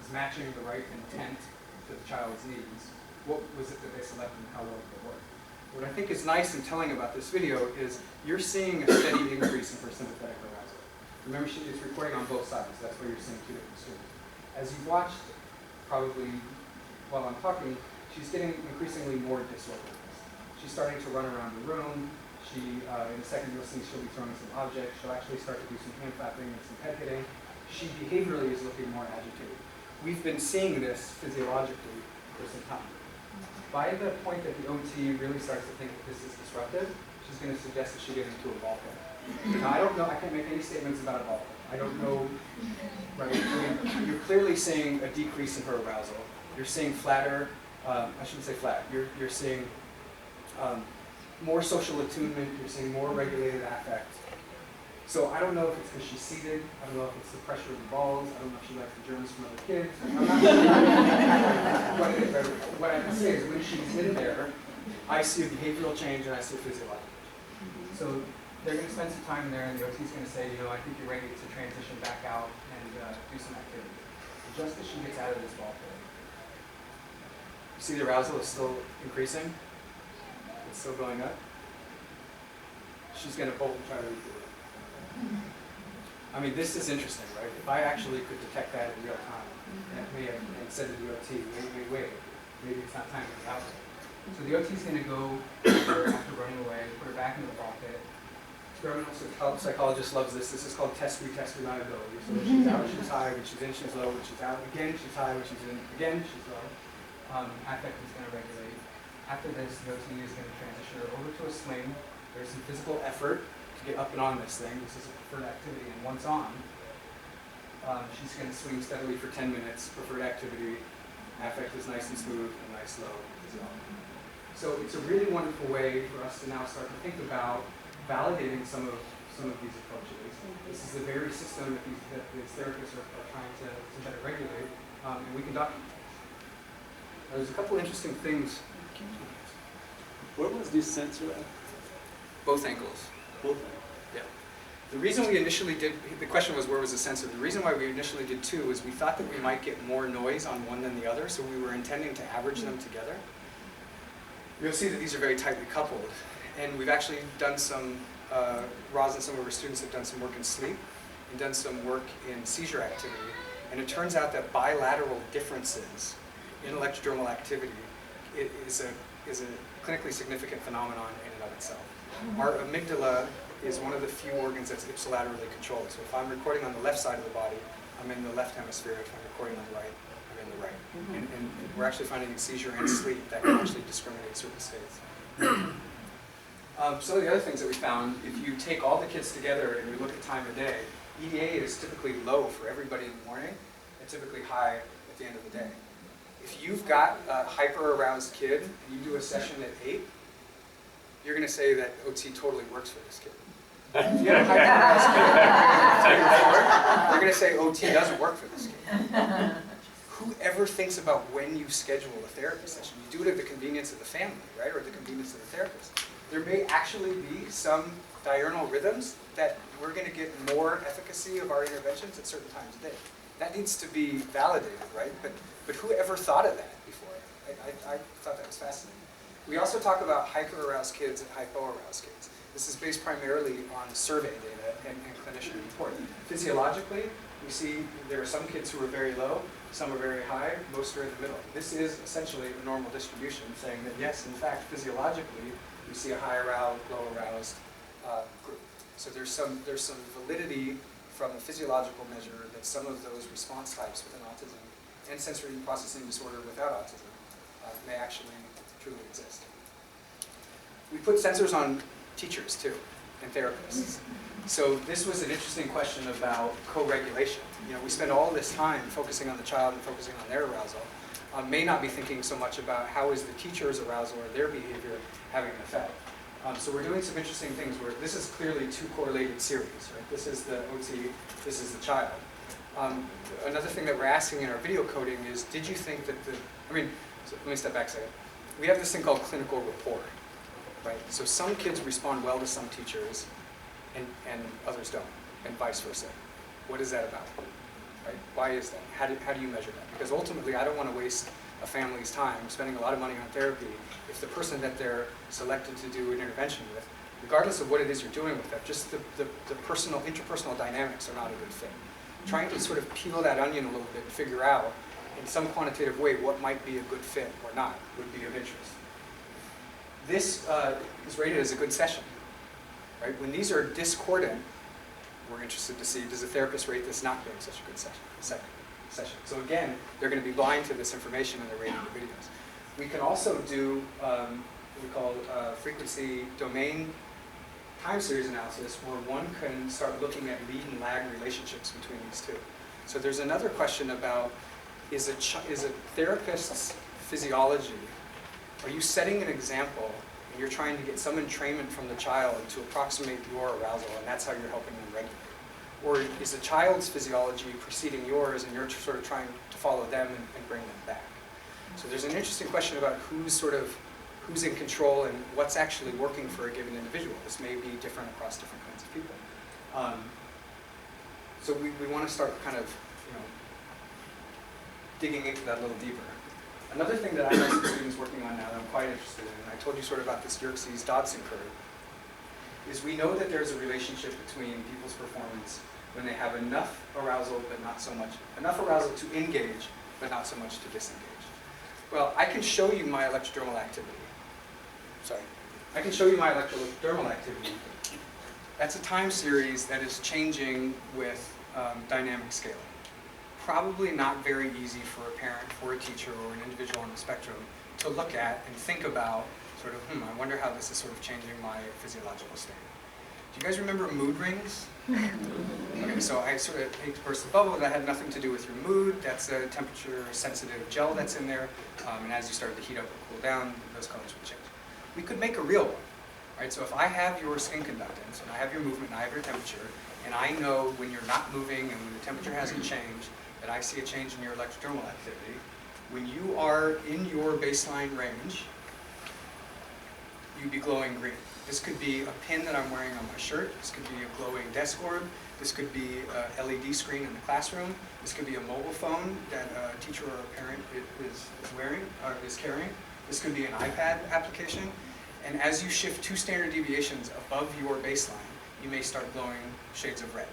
was matching the right intent to the child's needs. What was it that they selected and how well did it work? What I think is nice and telling about this video is you're seeing a steady increase in her sympathetic arousal. Remember, it's recording on both sides. That's why you're seeing two different streams. As you've watched, probably while I'm talking, she's getting increasingly more disorganized. She's starting to run around the room. In a second, you'll see she'll be throwing some objects. She'll actually start to do some hand flapping and some head hitting. She behaviorally is looking more agitated. We've been seeing this physiologically for some time. By the point that the OT really starts to think that this is disruptive, she's going to suggest that she get into a ball pit. Now, I don't know, I can't make any statements about a ball pit. I don't know, right? I mean, you're clearly seeing a decrease in her arousal. You're seeing flatter, I shouldn't say flat, you're seeing more social attunement, you're seeing more regulated affect. So I don't know if it's because she's seated, I don't know if it's the pressure of the balls, I don't know if she likes the germs from other kids. I'm not sure what I can say is when she's in there, I see a behavioral change and I see a physiological change. So they're going to spend some time in there and the OT's going to say, you know, I think you're ready to transition back out and do some activity. Just as she gets out of this ball pit. You see the arousal is still increasing? It's still going up? She's going to bolt and try to redo it. I mean, this is interesting, right? If I actually could detect that in real time, and said to the OT, wait, maybe it's not time to get out there. So the OT is going to go after running away, put her back in the ball pit. Experimental psychologist loves this. This is called test-retest reliability. So when she's out, she's high. When she's in, she's low. When she's out, again, she's high. When she's in, again, she's low. Affect is going to regulate. After this, the OT is going to transition her over to a swing. There's some physical effort to get up and on this thing. This is a preferred activity, and once on, she's going to swing steadily for 10 minutes, preferred activity. Affect is nice and smooth and nice low as well. So it's a really wonderful way for us to now start to think about validating some of these approaches. This is the very system that these therapists are trying to better regulate, and we can document. There's a couple interesting things. Where was this sensor at? Both ankles. Both ankles. Yeah. The reason we initially did, the question was where was the sensor? The reason why we initially did two is we thought that we might get more noise on one than the other, so we were intending to average them together. You'll see that these are very tightly coupled. And we've actually done some, Roz and some of our students have done some work in sleep and done some work in seizure activity. And it turns out that bilateral differences in electrodromal activity is a clinically significant phenomenon in and of itself. Our amygdala is one of the few organs that's ipsilaterally controlled. So if I'm recording on the left side of the body, I'm in the left hemisphere. If I'm recording on the right, I'm in the right. And we're actually finding in seizure and sleep that can actually discriminate certain states. Some of the other things that we found, if you take all the kids together and we look at time of day, EDA is typically low for everybody in the morning and typically high at the end of the day. If you've got a hyper-aroused kid and you do a session at 8, you're going to say that OT totally works for this kid. If you get a hyper-aroused kid, you're going to say OT doesn't work for this kid. Who ever thinks about when you schedule a therapy session? You do it at the convenience of the family, right, or at the convenience of the therapist. There may actually be some diurnal rhythms that we're going to get more efficacy of our interventions at certain times of day. That needs to be validated, right? But who ever thought of that before? I thought that was fascinating. We also talk about hyper-aroused kids and hypo-aroused kids. This is based primarily on survey data and clinician report. Physiologically, we see there are some kids who are very low, some are very high, most are in the middle. This is essentially a normal distribution, saying that yes, in fact, physiologically, we see a high aroused, low aroused group. So there's some validity from a physiological measure that some of those response types within autism and sensory processing disorder without autism may actually truly exist. We put sensors on teachers too, and therapists. So this was an interesting question about co-regulation. You know, we spend all this time focusing on the child and focusing on their arousal. May not be thinking so much about how is the teacher's arousal or their behavior having an effect. So we're doing some interesting things where this is clearly two correlated series, right? This is the OT, this is the child. Another thing that we're asking in our video coding is, did you think that so let me step back a second. We have this thing called clinical rapport, right? So some kids respond well to some teachers and others don't, and vice versa. What is that about? right? Why is that? How do you measure that? Because ultimately, I don't want to waste a family's time spending a lot of money on therapy if the person that they're selected to do an intervention with, regardless of what it is you're doing with them, just the personal, interpersonal dynamics are not a good fit. Trying to sort of peel that onion a little bit and figure out in some quantitative way what might be a good fit or not would be of interest. This is rated as a good session, right? When these are discordant, we're interested to see, does the therapist rate this not being such a good session? So again, they're going to be blind to this information and they're rating the videos. We can also do what we call frequency domain time series analysis, where one can start looking at lead and lag relationships between these two. So there's another question about, is a therapist's physiology, are you setting an example and you're trying to get some entrainment from the child to approximate your arousal, and that's how you're helping them regulate? Or is the child's physiology preceding yours and you're sort of trying to follow them and bring them back? So there's an interesting question about who's in control and what's actually working for a given individual. This may be different across different kinds of people. So we want to start kind of, digging into that a little deeper. Another thing that I know some students working on now that I'm quite interested in, and I told you sort of about this Yerkes-Dodson curve, is we know that there's a relationship between people's performance when they have enough arousal but not so much, enough arousal to engage but not so much to disengage. Well, I can show you my electrodermal activity. I can show you my electrodermal activity. That's a time series that is changing with dynamic scaling. Probably not very easy for a parent, for a teacher, or an individual on the spectrum to look at and think about sort of, I wonder how this is sort of changing my physiological state. Do you guys remember mood rings? Okay, so I sort of hate to burst the bubble, that had nothing to do with your mood. That's a temperature-sensitive gel that's in there, and as you start to heat up or cool down, those colors will change. We could make a real one, right? So if I have your skin conductance, and I have your movement, and I have your temperature, and I know when you're not moving and when the temperature hasn't changed, that I see a change in your electrodermal activity. When you are in your baseline range, you'd be glowing green. This could be a pin that I'm wearing on my shirt. This could be a glowing desk orb. This could be a LED screen in the classroom. This could be a mobile phone that a teacher or a parent is wearing or is carrying. This could be an iPad application. And as you shift 2 standard deviations above your baseline, you may start glowing shades of red.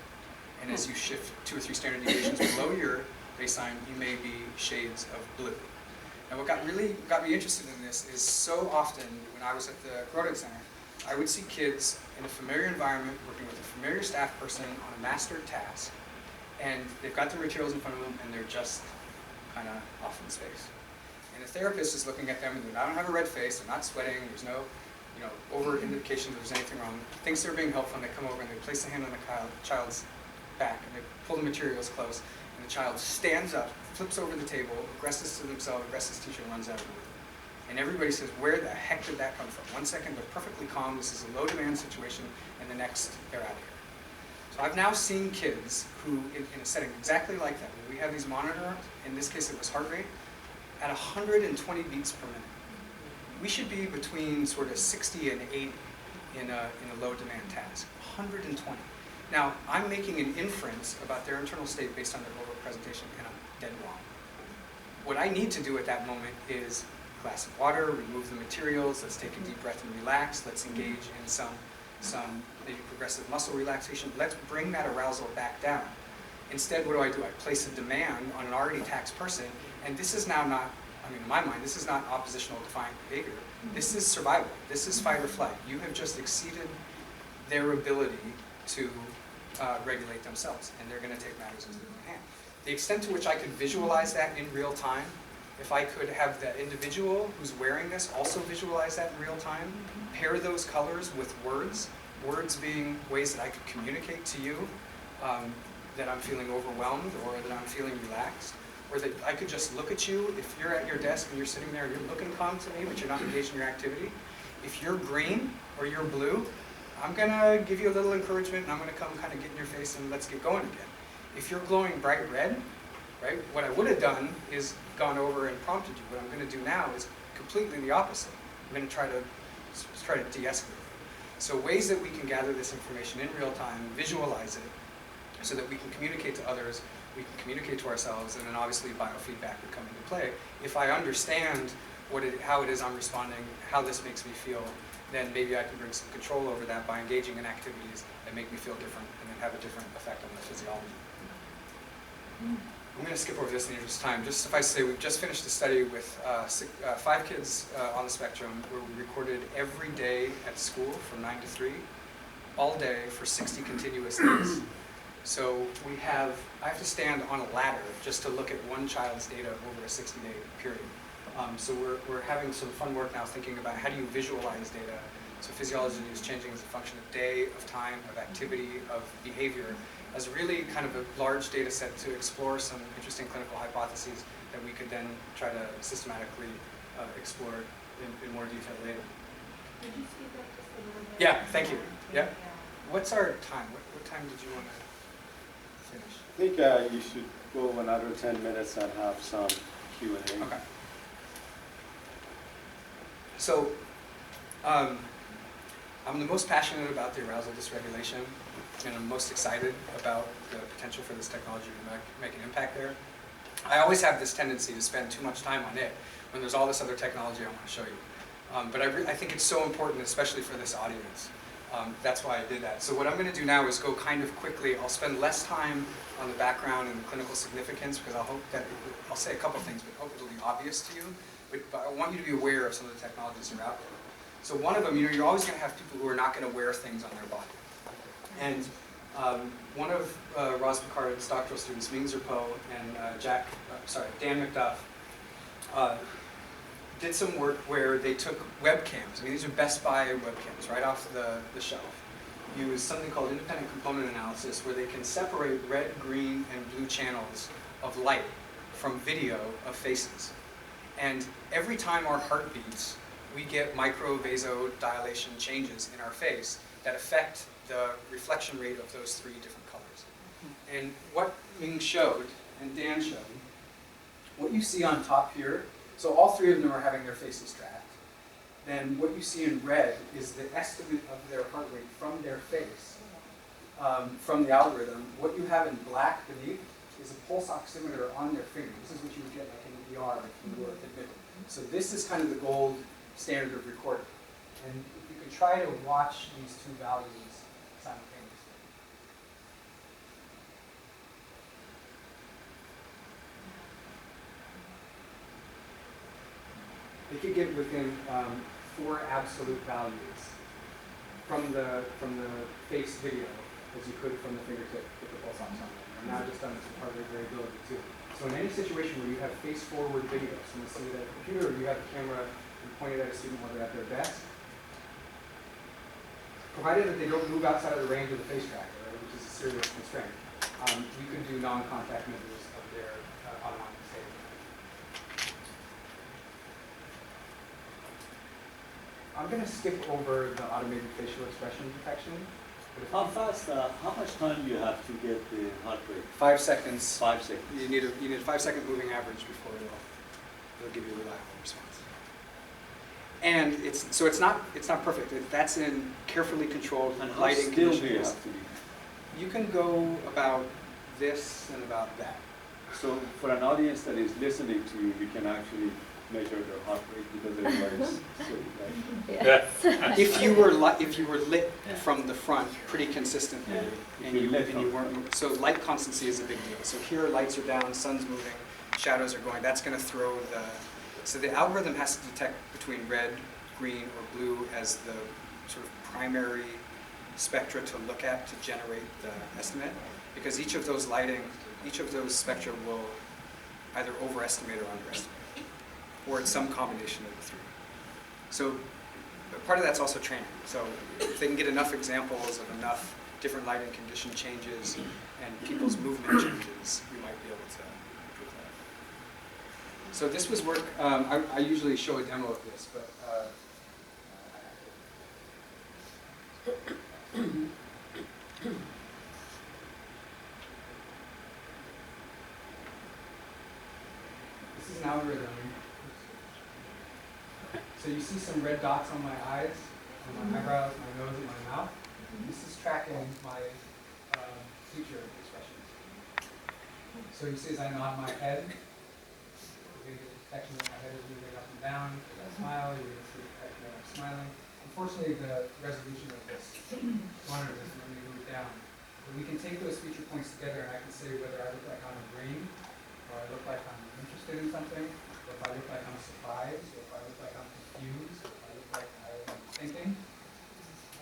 And as you shift 2 or 3 standard deviations below your baseline, you may be shades of blue. And what really got me interested in this is so often when I was at the Groden Center, I would see kids in a familiar environment working with a familiar staff person on a mastered task, and they've got their materials in front of them and they're just kind of off in space. And the therapist is looking at them and they don't have a red face, they're not sweating, there's no over indication that there's anything wrong. Thinks they're being helpful, and they come over and they place a hand on the child's back and they pull the materials close, and the child stands up, flips over the table, aggresses to themselves, aggresses teacher, and runs out of the room. And everybody says, where the heck did that come from? 1 second, they're perfectly calm, this is a low demand situation, and the next, they're out of here. So I've now seen kids who, in a setting exactly like that, where we have these monitors, in this case it was heart rate, at 120 beats per minute. We should be between sort of 60 and 80 in a low demand task, 120. Now, I'm making an inference about their internal state based on their oral presentation, and I'm dead wrong. What I need to do at that moment is a glass of water, remove the materials, let's take a deep breath and relax, let's engage in some maybe progressive muscle relaxation, let's bring that arousal back down. Instead, what do? I place a demand on an already taxed person, and this is now not, in my mind, this is not oppositional defiant behavior. This is survival. This is fight or flight. You have just exceeded their ability to regulate themselves, and they're going to take matters into their own hand. The extent to which I could visualize that in real time, if I could have that individual who's wearing this also visualize that in real time, pair those colors with words, words being ways that I could communicate to you that I'm feeling overwhelmed or that I'm feeling relaxed, or that I could just look at you. If you're at your desk and you're sitting there and you're looking calm to me, but you're not engaged in your activity, if you're green or you're blue, I'm going to give you a little encouragement and I'm going to come kind of get in your face and let's get going again. If you're glowing bright red, right, what I would have done is gone over and prompted you. What I'm going to do now is completely the opposite. I'm going to try to de-escalate. So ways that we can gather this information in real time, visualize it, so that we can communicate to others we can communicate to ourselves, and then obviously biofeedback would come into play. If I understand how it is I'm responding, how this makes me feel, then maybe I can bring some control over that by engaging in activities that make me feel different and then have a different effect on the physiology. I'm going to skip over this in the interest of time. Just suffice to say, we've just finished a study with 5 kids on the spectrum where we recorded every day at school from 9 to 3, all day for 60 continuous days. So I have to stand on a ladder just to look at one child's data over a 60-day period. So we're having some fun work now thinking about how do you visualize data. So physiology is changing as a function of day, of time, of activity, of behavior, as really kind of a large data set to explore some interesting clinical hypotheses that we could then try to systematically explore in more detail later. Could you speak up just a little bit? Yeah, thank you. Yeah. What's our time? What time did you want to finish? I think you should go another 10 minutes and have some Q&A. Okay. So, I'm the most passionate about the arousal dysregulation, and I'm most excited about the potential for this technology to make an impact there. I always have this tendency to spend too much time on it when there's all this other technology I want to show you. But I think it's so important, especially for this audience. That's why I did that. So what I'm going to do now is go kind of quickly. I'll spend less time on the background and the clinical significance because I'll say a couple things, but hope it'll be obvious to you. But I want you to be aware of some of the technologies that are out there. So one of them, you're always going to have people who are not going to wear things on their body. And one of Roz Picard's doctoral students, Ming Zerpo and Dan McDuff, did some work where they took webcams. I mean, these are Best Buy webcams right off the shelf. Use something called independent component analysis where they can separate red, green, and blue channels of light from video of faces. And every time our heart beats, we get micro-vasodilation changes in our face that affect the reflection rate of those 3 different colors. And what Ming showed, and Dan showed, what you see on top here, so all 3 of them are having their faces tracked. Then what you see in red is the estimate of their heart rate from their face, from the algorithm. What you have in black beneath is a pulse oximeter on their finger. This is what you would get like in the ER if you were admitted. So this is kind of the gold standard of recording. And you can try to watch these 2 values simultaneously. They could get within 4 absolute values from the face video as you could from the fingertip with the pulse oximeter. And now just done some heart rate variability too. So in any situation where you have face-forward videos from somebody at a computer, or you have the camera and pointed at a student while they're at their best, provided that they don't move outside of the range of the face tracker, right, which is a serious constraint, you can do non-contact measures of their autonomic state. I'm going to skip over the automated facial expression detection. How fast, how much time do you have to get the heart rate? 5 seconds. 5 seconds. You need a 5-second moving average before it'll give you a reliable response. And it's not perfect. That's in carefully controlled And how lighting still do you conditions. have to be? You can go about this and about that. So for an audience that is listening to you, you can actually measure their heart rate because everybody's sitting, right? Yes. If you were lit from the front pretty consistently, Yeah. and you weren't, so light constancy is a big deal. So here lights are down, sun's moving, shadows are going. That's going to throw so the algorithm has to detect between red, green, or blue as the sort of primary spectra to look at to generate the estimate, because each of those spectra will either overestimate or underestimate, or it's some combination of the 3. So part of that's also training. So if they can get enough examples of enough different lighting condition changes and people's movement changes, we might be able to improve that. So this was work, I usually show a demo of this, but this is an algorithm. So you see some red dots on my eyes, on my eyebrows, my nose, and my mouth. This is tracking my feature expressions. So you see as I nod my head, you're going to get the detection that my head is moving up and down. As I smile, you're going to see the detection that I'm smiling. Unfortunately, the resolution of this monitor doesn't let me move down. But we can take those feature points together and I can say whether I look like I'm agreeing, or I look like I'm interested in something, or if I look like I'm surprised, or if I look like I'm confused, or if I look like I'm thinking.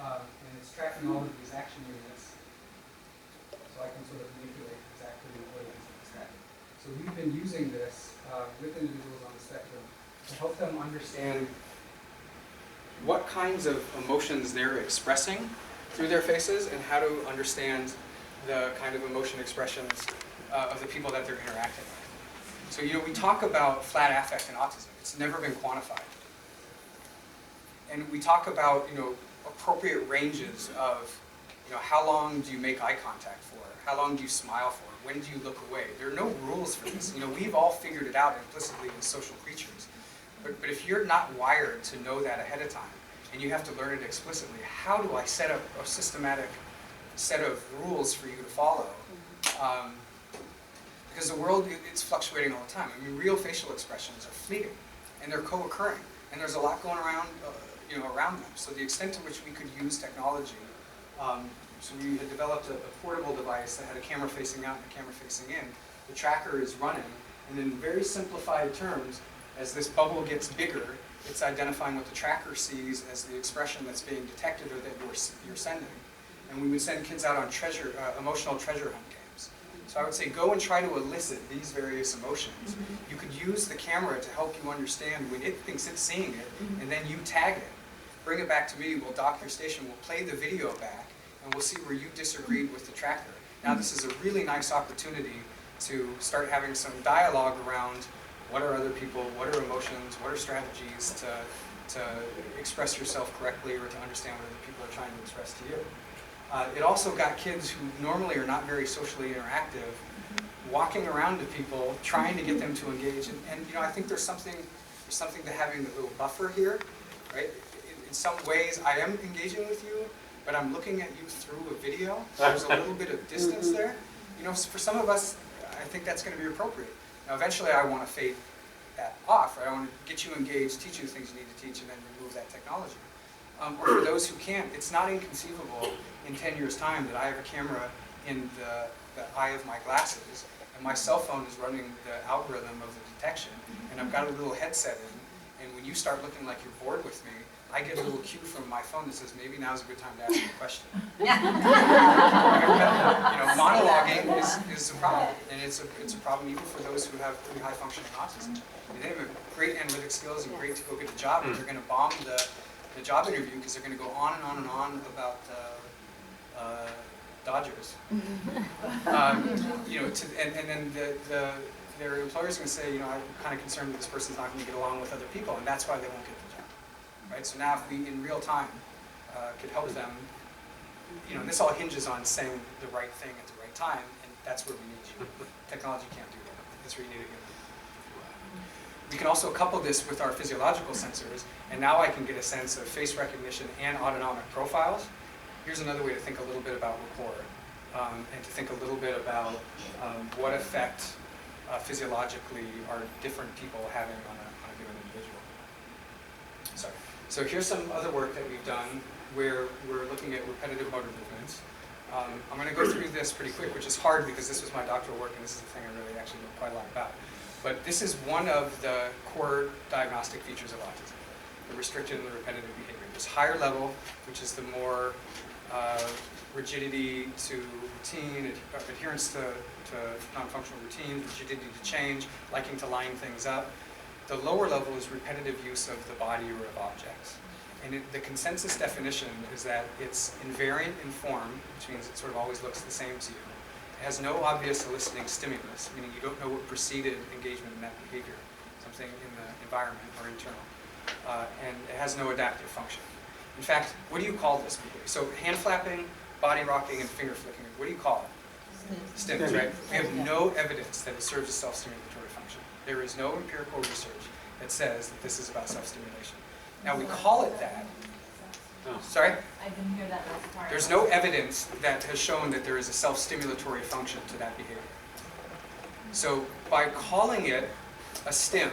And it's tracking all of these action units, so I can sort of manipulate exactly what it is that's tracking. So we've been using this with individuals on the spectrum to help them understand what kinds of emotions they're expressing through their faces and how to understand the kind of emotion expressions of the people that they're interacting with. So, we talk about flat affect and autism. It's never been quantified. And we talk about, appropriate ranges of, how long do you make eye contact for? How long do you smile for? When do you look away? There are no rules for this. We've all figured it out implicitly as social creatures. But if you're not wired to know that ahead of time, and you have to learn it explicitly, how do I set up a systematic set of rules for you to follow? Because the world, it's fluctuating all the time. Real facial expressions are fleeting, and they're co-occurring, and there's a lot going around, around them. So the extent to which we could use technology, so we had developed a portable device that had a camera facing out and a camera facing in. The tracker is running, and in very simplified terms, as this bubble gets bigger, it's identifying what the tracker sees as the expression that's being detected or that you're sending. And we would send kids out on emotional treasure hunt games. So I would say go and try to elicit these various emotions. You could use the camera to help you understand when it thinks it's seeing it, and then you tag it. Bring it back to me, we'll dock your station, we'll play the video back, and we'll see where you disagreed with the tracker. Now this is a really nice opportunity to start having some dialogue around what are other people, what are emotions, what are strategies to express yourself correctly or to understand what other people are trying to express to you. It also got kids who normally are not very socially interactive walking around to people, trying to get them to engage. And I think there's something to having a little buffer here, right? In some ways, I am engaging with you, but I'm looking at you through a video. There's a little bit of distance there. For some of us, I think that's going to be appropriate. Now, eventually, I want to fade that off, right? I want to get you engaged, teach you the things you need to teach, and then remove that technology. Or for those who can't, it's not inconceivable in 10 years' time that I have a camera in the eye of my glasses, and my cell phone is running the algorithm of the detection, and I've got a little headset in, and when you start looking like you're bored with me, I get a little cue from my phone that says, maybe now's a good time to ask you a question. Monologuing is a problem, and it's a problem even for those who have pretty high functioning autism. They have great analytic skills and great to go get a job, but they're going to bomb the job interview because they're going to go on and on and on about Dodgers. And then their employer's going to say, I'm kind of concerned that this person's not going to get along with other people, and that's why they won't get the job. Right? So now if we, in real time, could help them, and this all hinges on saying the right thing at the right time, and that's where we need you. Technology can't do that. That's where you need a human. We can also couple this with our physiological sensors, and now I can get a sense of face recognition and autonomic profiles. Here's another way to think a little bit about rapport, and to think a little bit about what effect physiologically are different people having on a given individual. Sorry. So here's some other work that we've done where we're looking at repetitive motor movements. I'm going to go through this pretty quick, which is hard because this was my doctoral work and this is the thing I really actually know quite a lot about. But this is one of the core diagnostic features of autism, the restricted and the repetitive behavior. There's higher level, which is the more rigidity to routine, adherence to non-functional routines, rigidity to change, liking to line things up. The lower level is repetitive use of the body or of objects. And the consensus definition is that it's invariant in form, which means it sort of always looks the same to you. It has no obvious eliciting stimulus, meaning you don't know what preceded engagement in that behavior, something in the environment or internal. And it has no adaptive function. In fact, what do you call this behavior? So hand flapping, body rocking, and finger flicking, what do you call it? Stims, right? We have no evidence that it serves a self-stimulatory function. There is no empirical research that says that this is about self-stimulation. Now we call it that. Sorry? I didn't hear that last part. There's no evidence that has shown that there is a self-stimulatory function to that behavior. So by calling it a stim,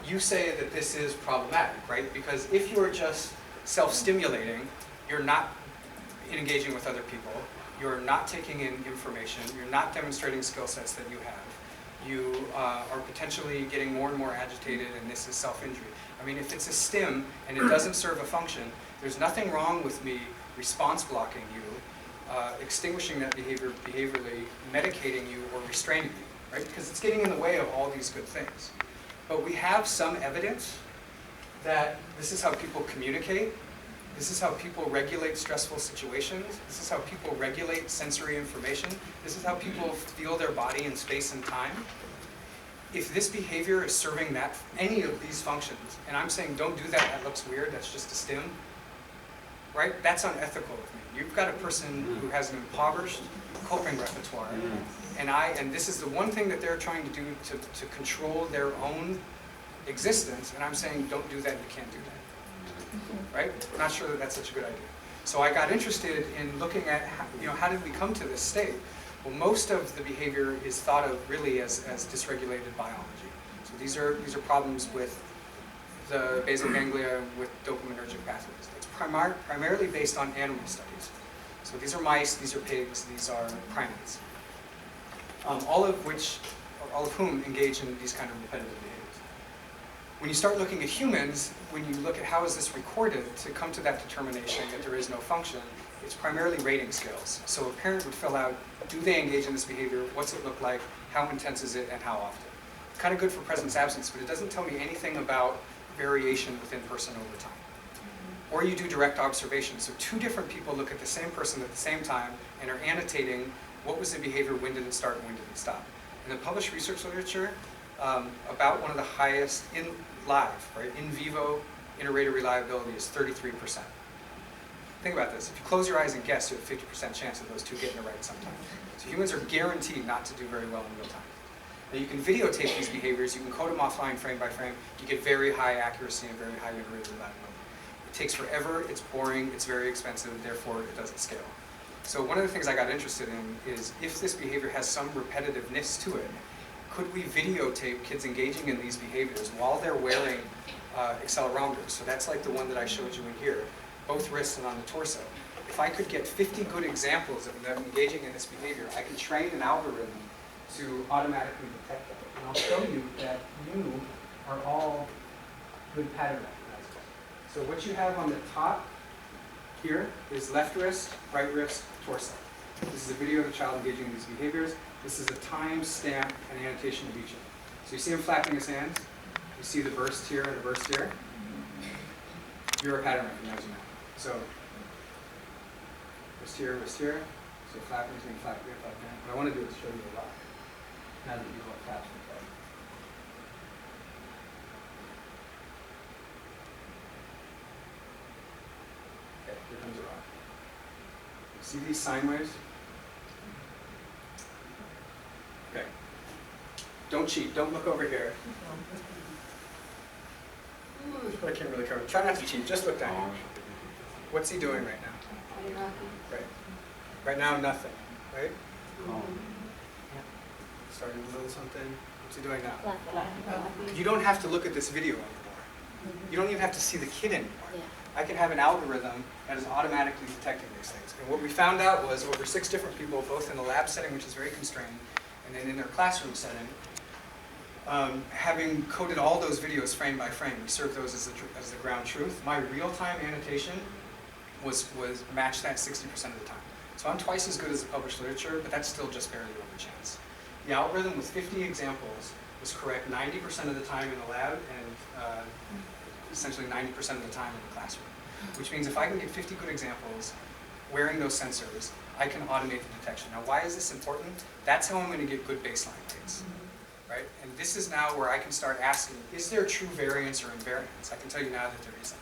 you say that this is problematic, right? Because if you're just self-stimulating, you're not engaging with other people, you're not taking in information, you're not demonstrating skill sets that you have, you are potentially getting more and more agitated, and this is self-injury. I mean, if it's a stim and it doesn't serve a function, there's nothing wrong with me response blocking you, extinguishing that behavior behaviorally, medicating you, or restraining you, right? Because it's getting in the way of all these good things. But we have some evidence that this is how people communicate, this is how people regulate stressful situations, this is how people regulate sensory information, this is how people feel their body in space and time. If this behavior is serving that, any of these functions, and I'm saying don't do that, that looks weird, that's just a stim, right? That's unethical of me. You've got a person who has an impoverished coping repertoire, and this is the one thing that they're trying to do to control their own existence, and I'm saying don't do that, you can't do that, right? I'm not sure that that's such a good idea. So I got interested in looking at how did we come to this state? Well, most of the behavior is thought of really as dysregulated biology. So these are problems with the basal ganglia with dopaminergic pathways. It's primarily based on animal studies. So these are mice, these are pigs, these are primates. All of whom engage in these kind of repetitive behaviors. When you start looking at humans, when you look at how is this recorded to come to that determination that there is no function, it's primarily rating scales. So a parent would fill out, do they engage in this behavior, what's it look like, how intense is it, and how often. It's kind of good for presence-absence, but it doesn't tell me anything about variation within person over time. Or you do direct observation. So two different people look at the same person at the same time and are annotating what was the behavior, when did it start, and when did it stop. In the published research literature, about one of the highest in live, right, in vivo inter-rater reliability is 33%. Think about this. If you close your eyes and guess, you have a 50% chance of those two getting it right sometime. So humans are guaranteed not to do very well in real time. Now you can videotape these behaviors, you can code them offline frame by frame, you get very high accuracy and very high inter-rater reliability. It takes forever, it's boring, it's very expensive, therefore it doesn't scale. So one of the things I got interested in is if this behavior has some repetitiveness to it, could we videotape kids engaging in these behaviors while they're wearing accelerometers? So that's like the one that I showed you in here, both wrists and on the torso. If I could get 50 good examples of them engaging in this behavior, I can train an algorithm to automatically detect them. And I'll show you that you are all good pattern recognizers. So what you have on the top here is left wrist, right wrist, torso. This is a video of the child engaging in these behaviors. This is a time stamp and annotation of each of them. So you see him flapping his hands. You see the burst here and the burst here. You're a pattern recognizer now. So wrist here, wrist here. So flapping, flapping, flapping. What I want to do is show you a lot. Now that you know what flaps look like. Okay, here comes a rock. See these sine waves? Okay. Don't cheat. Don't look over here. I can't really cover. Try not to cheat. Just look down here. What's he doing right now? Right. Right now, nothing. Right? Starting to little something. What's he doing now? You don't have to look at this video anymore. You don't even have to see the kid anymore. I can have an algorithm that is automatically detecting these things. And what we found out was over 6 different people, both in the lab setting, which is very constrained, and then in their classroom setting, having coded all those videos frame by frame, we served those as the ground truth. My real-time annotation was matched that 60% of the time. So I'm twice as good as the published literature, but that's still just barely over chance. The algorithm with 50 examples was correct 90% of the time in the lab and essentially 90% of the time in the classroom. Which means if I can get 50 good examples wearing those sensors, I can automate the detection. Now why is this important? That's how I'm going to get good baseline rates. Right? And this is now where I can start asking, is there true variance or invariance? I can tell you now that there isn't.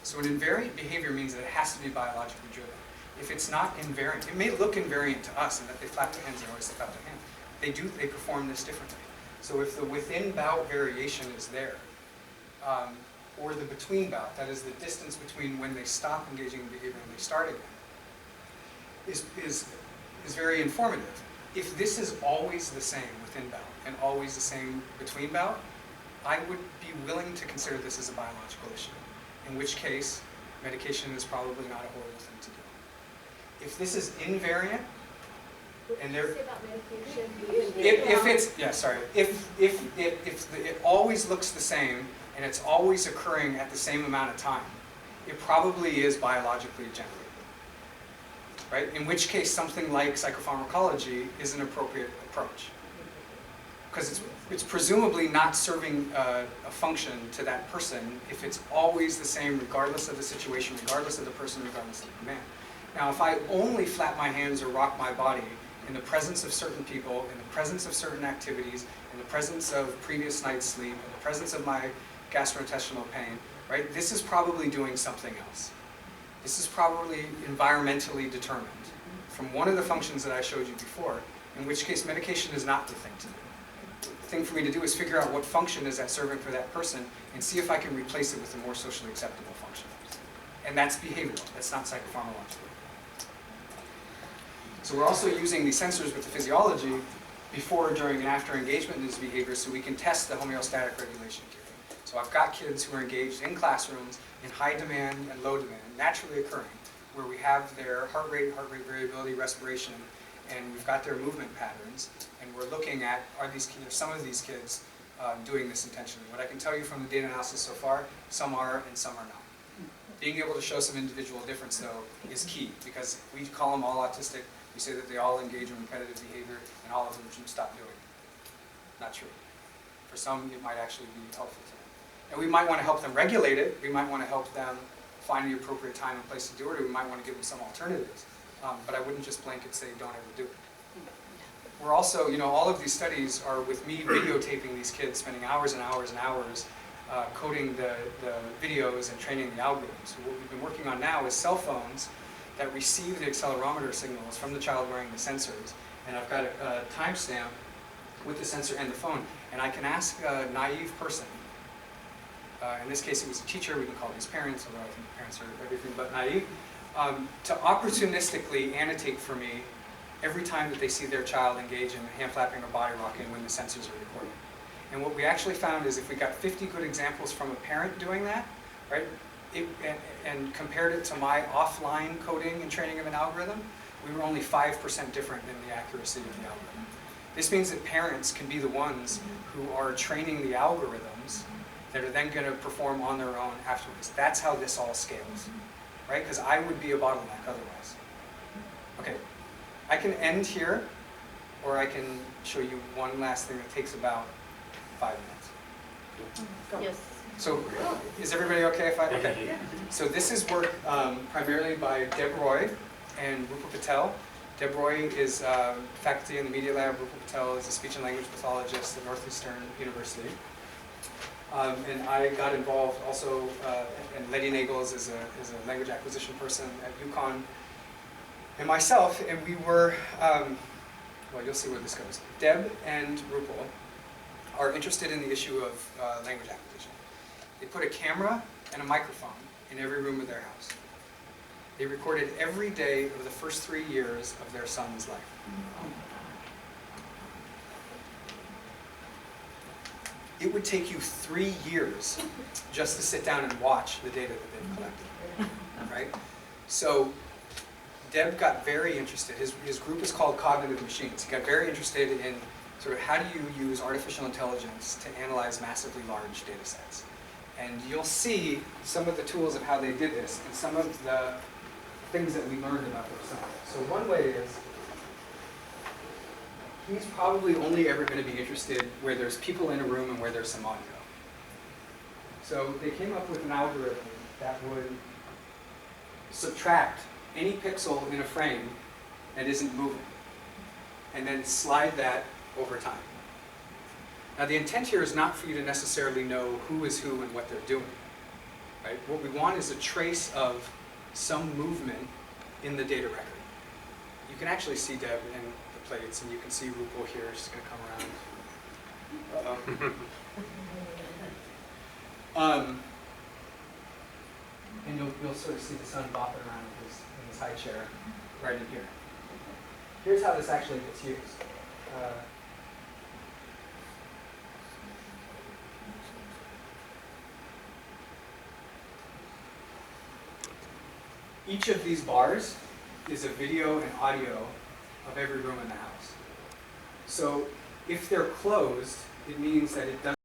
So an invariant behavior means that it has to be biologically driven. If it's not invariant, it may look invariant to us in that they flap their hands and always slip out their hand. They perform this differently. So if the within bout variation is there, or the between bout, that is the distance between when they stop engaging in behavior and they start again, is very informative. If this is always the same within bout and always the same between bout, I would be willing to consider this as a biological issue, in which case medication is probably not a horrible thing to do. If this is invariant, and there, Say about medication. if it's, yeah, sorry, if it always looks the same and it's always occurring at the same amount of time, it probably is biologically generated, right? In which case something like psychopharmacology is an appropriate approach. Because it's presumably not serving a function to that person if it's always the same regardless of the situation, regardless of the person, regardless of the demand. Now, if I only flap my hands or rock my body in the presence of certain people, in the presence of certain activities, in the presence of previous night's sleep, in the presence of my gastrointestinal pain, right? This is probably doing something else. This is probably environmentally determined from one of the functions that I showed you before, in which case medication is not the thing to do. The thing for me to do is figure out what function is that serving for that person and see if I can replace it with a more socially acceptable function. And that's behavioral, that's not psychopharmacological. So we're also using these sensors with the physiology before, during, and after engagement in these behaviors so we can test the homeostatic regulation theory. So I've got kids who are engaged in classrooms in high demand and low demand, naturally occurring, where we have their heart rate variability, respiration, and we've got their movement patterns, and we're looking at, are some of these kids doing this intentionally? What I can tell you from the data analysis so far, some are and some are not. Being able to show some individual difference, though, is key, because we call them all autistic. We say that they all engage in repetitive behavior, and all of them should stop doing it. Not true. For some, it might actually be helpful to them. And we might want to help them regulate it. We might want to help them find the appropriate time and place to do it, or we might want to give them some alternatives. But I wouldn't just blanket say, don't ever do it. We're also, all of these studies are with me videotaping these kids, spending hours and hours and hours coding the videos and training the algorithms. So what we've been working on now is cell phones that receive the accelerometer signals from the child wearing the sensors. And I've got a timestamp with the sensor and the phone. And I can ask a naive person, in this case it was a teacher, we can call these parents, although I think parents are everything but naive, to opportunistically annotate for me every time that they see their child engage in hand flapping or body rocking when the sensors are recording. And what we actually found is if we got 50 good examples from a parent doing that, right, and compared it to my offline coding and training of an algorithm, we were only 5% different in the accuracy of the algorithm. This means that parents can be the ones who are training the algorithms that are then going to perform on their own afterwards. That's how this all scales, right? Because I would be a bottleneck otherwise. Okay, I can end here, or I can show you one last thing that takes about 5 minutes. Yes. So, is everybody okay if I, okay. So this is work primarily by Deb Roy and Rupal Patel. Deb Roy is faculty in the Media Lab. Rupal Patel is a speech and language pathologist at Northeastern University. And I got involved also, and Letty Nagels is a language acquisition person at UConn. And myself, and we were, well, you'll see where this goes. Deb and Rupal are interested in the issue of language acquisition. They put a camera and a microphone in every room of their house. They recorded every day of the first 3 years of their son's life. It would take you 3 years just to sit down and watch the data that they've collected, right? So Deb got very interested. His group is called Cognitive Machines. He got very interested in sort of how do you use artificial intelligence to analyze massively large data sets. And you'll see some of the tools of how they did this and some of the things that we learned about their son. So one way is he's probably only ever going to be interested where there's people in a room and where there's some audio. So they came up with an algorithm that would subtract any pixel in a frame that isn't moving and then slide that over time. Now the intent here is not for you to necessarily know who is who and what they're doing. Right? What we want is a trace of some movement in the data record. You can actually see Deb in the plates, and you can see Rupal here. She's going to come around. And you'll sort of see the son bopping around in his high chair right in here. Here's how this actually gets used. Each of these bars is a video and audio of every room in the house. So if they're closed, it means that it doesn't